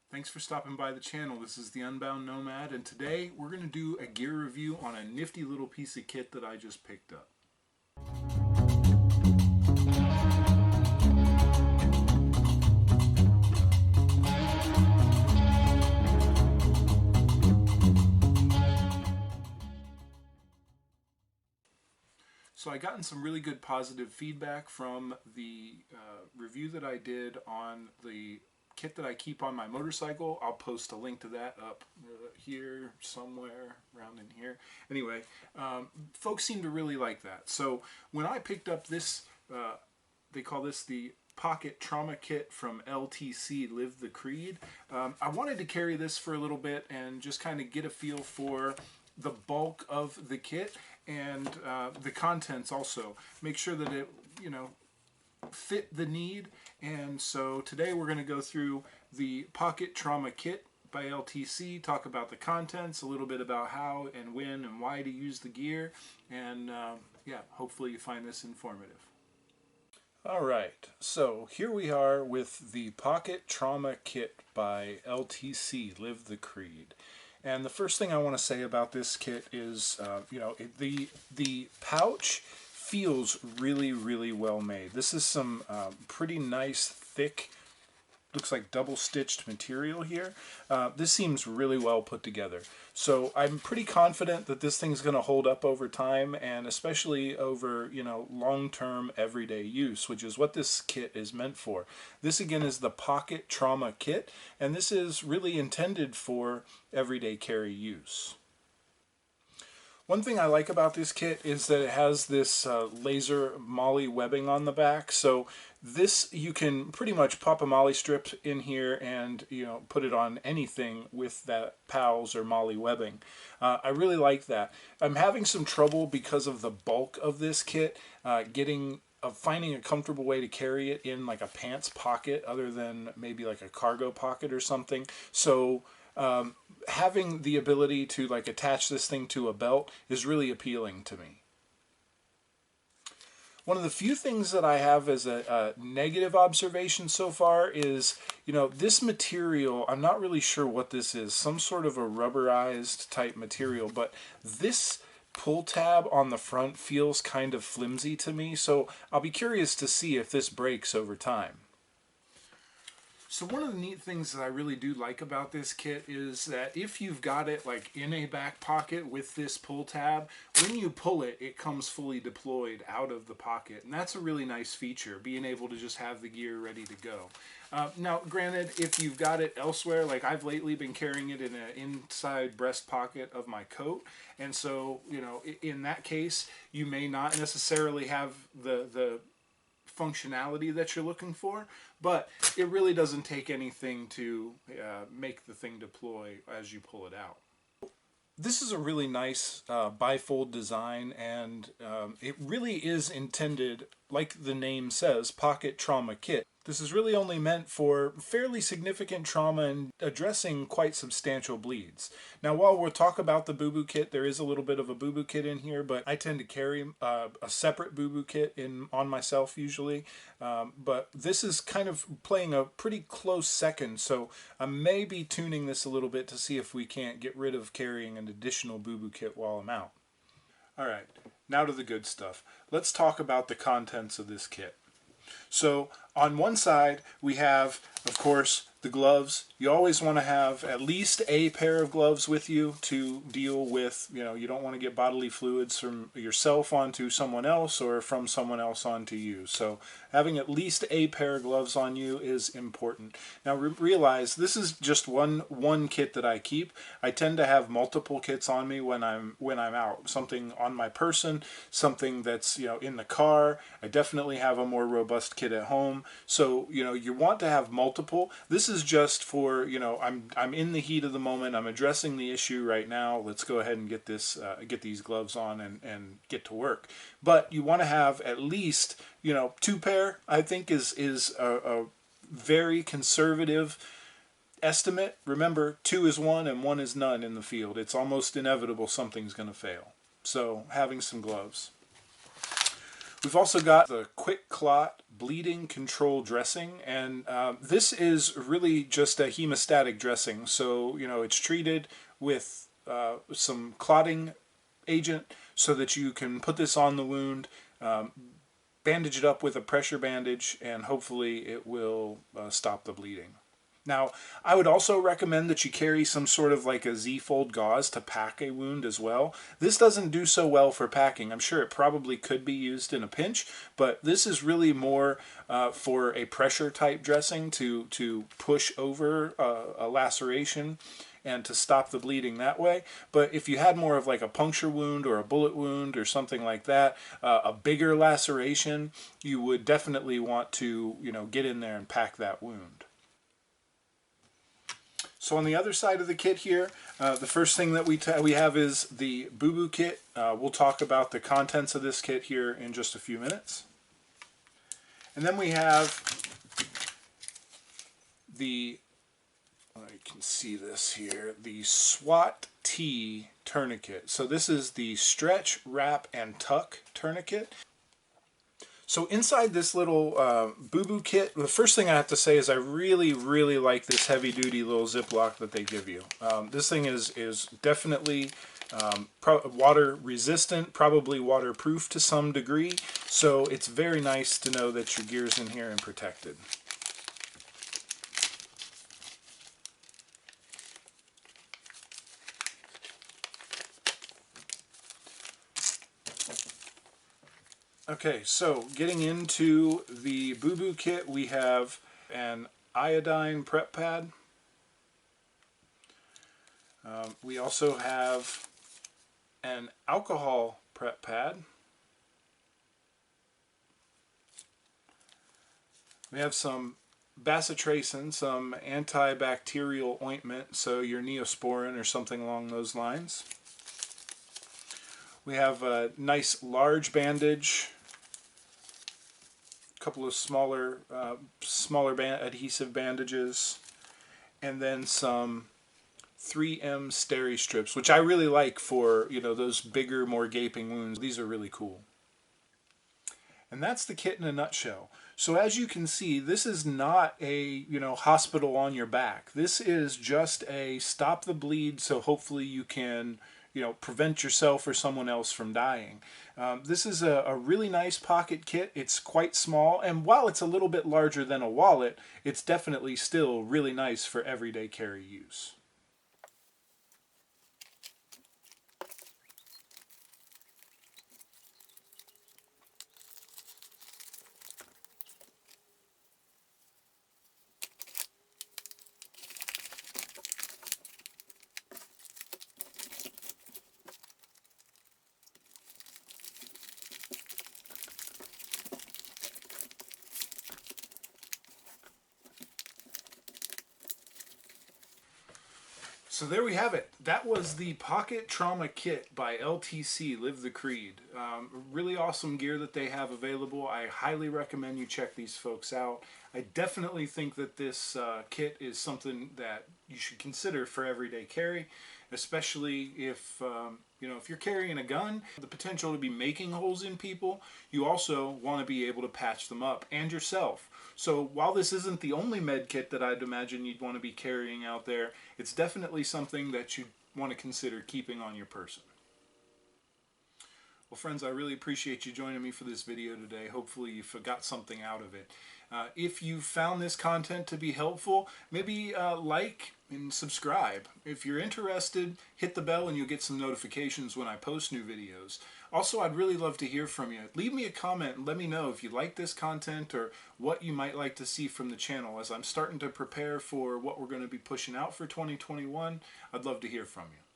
Thanks for stopping by the channel. This is the Unbound Nomad, and today we're going to do a gear review on a nifty little piece of kit that I just picked up. So I gotten some really good positive feedback from the review that I did on the kit that I keep on my motorcycle. I'll post a link to that up here somewhere around in here. Anyway, folks seem to really like that. So when I picked up this, they call this the Pocket Trauma Kit from LTC, Live the Creed. I wanted to carry this for a little bit and just kind of get a feel for the bulk of the kit and the contents also. Make sure that it, fit the need. And so today we're going to go through the Pocket Trauma Kit by LTC, talk about the contents, a little bit about how and when and why to use the gear, and yeah, hopefully you find this informative. Alright, so here we are with the Pocket Trauma Kit by LTC, Live the Creed. And the first thing I want to say about this kit is, the pouch feels really, really well made. This is some pretty nice, thick, looks like double-stitched material here. This seems really well put together. So I'm pretty confident that this thing's going to hold up over time, and especially over, long-term everyday use, which is what this kit is meant for. This again is the Pocket Trauma Kit, and this is really intended for everyday carry use. One thing I like about this kit is that it has this laser MOLLE webbing on the back. So this, you can pretty much pop a MOLLE strip in here and put it on anything with that PALS or MOLLE webbing. I really like that. I'm having some trouble because of the bulk of this kit finding a comfortable way to carry it in like a pants pocket other than maybe like a cargo pocket or something. So having the ability to attach this thing to a belt is really appealing to me. One of the few things that I have as a negative observation so far is, this material, I'm not really sure what this is, some sort of a rubberized type material, but this pull tab on the front feels kind of flimsy to me, so I'll be curious to see if this breaks over time. So one of the neat things that I really do like about this kit is that if you've got it in a back pocket with this pull tab, when you pull it, it comes fully deployed out of the pocket. And that's a really nice feature, being able to just have the gear ready to go. Now, granted, if you've got it elsewhere, like I've lately been carrying it in an inside breast pocket of my coat, and so, in that case, you may not necessarily have the functionality that you're looking for, but it really doesn't take anything to make the thing deploy as you pull it out. This is a really nice bifold design, and it really is intended, like the name says, Pocket Trauma Kit. This is really only meant for fairly significant trauma and addressing quite substantial bleeds. Now, while we'll talk about the boo-boo kit, there is a little bit of a boo-boo kit in here, but I tend to carry a separate boo-boo kit on myself usually. But this is kind of playing a pretty close second, so I may be tuning this a little bit to see if we can't get rid of carrying an additional boo-boo kit while I'm out. Alright, now to the good stuff. Let's talk about the contents of this kit. So on one side we have, of course, the gloves. You always want to have at least a pair of gloves with you to deal with, you don't want to get bodily fluids from yourself onto someone else or from someone else onto you. So having at least a pair of gloves on you is important. Now realize this is just one kit that I keep. I tend to have multiple kits on me when I'm out. Something on my person, something that's in the car. I definitely have a more robust kit at home. So you want to have multiple. This is just for I'm in the heat of the moment. I'm addressing the issue right now. Let's go ahead and get these gloves on and get to work. But you want to have at least 2 pair. I think is a very conservative estimate. Remember, 2 is 1 and 1 is none in the field. It's almost inevitable something's going to fail. So having some gloves. We've also got the quick clot bleeding control dressing, and this is really just a hemostatic dressing. So, you know, it's treated with some clotting agent so that you can put this on the wound, bandage it up with a pressure bandage, and hopefully it will stop the bleeding. Now, I would also recommend that you carry some sort of like a Z-fold gauze to pack a wound as well. This doesn't do so well for packing. I'm sure it probably could be used in a pinch, but this is really more for a pressure type dressing to push over a laceration and to stop the bleeding that way. But if you had more of like a puncture wound or a bullet wound or something like that, a bigger laceration, you would definitely want to, you know, get in there and pack that wound. So on the other side of the kit here, the first thing that we have is the boo-boo kit. We'll talk about the contents of this kit here in just a few minutes. And then we have the, you can see this here, the SWAT T tourniquet. So this is the stretch, wrap, and tuck tourniquet. So inside this little boo-boo kit, the first thing I have to say is I really, really like this heavy-duty little Ziploc that they give you. This thing is definitely water resistant, probably waterproof to some degree, so it's very nice to know that your gear's in here and protected. Okay, so getting into the boo-boo kit, we have an iodine prep pad. We also have an alcohol prep pad. We have some bacitracin, some antibacterial ointment, so your Neosporin or something along those lines. We have a nice large bandage, couple of smaller adhesive bandages, and then some 3M steri strips, which I really like for, you know, those bigger, more gaping wounds. These are really cool. And that's the kit in a nutshell. So as you can see, this is not a, you know, hospital on your back. This is just a stop the bleed, so hopefully you can, you know, prevent yourself or someone else from dying. This is a really nice pocket kit. It's quite small, and while it's a little bit larger than a wallet, it's definitely still really nice for everyday carry use. So there we have it. That was the Pocket Trauma Kit by LTC, Live the Creed. Really awesome gear that they have available. I highly recommend you check these folks out. I definitely think that this kit is something that you should consider for everyday carry, especially if you know, if you're carrying a gun, the potential to be making holes in people. You also want to be able to patch them up, and yourself. So while this isn't the only med kit that I'd imagine you'd want to be carrying out there, it's definitely something that you want to consider keeping on your person. Well, friends, I really appreciate you joining me for this video today. Hopefully you got something out of it. If you found this content to be helpful, maybe like and subscribe. If you're interested, hit the bell and you'll get some notifications when I post new videos. Also, I'd really love to hear from you. Leave me a comment and let me know if you like this content or what you might like to see from the channel. As I'm starting to prepare for what we're going to be pushing out for 2021, I'd love to hear from you.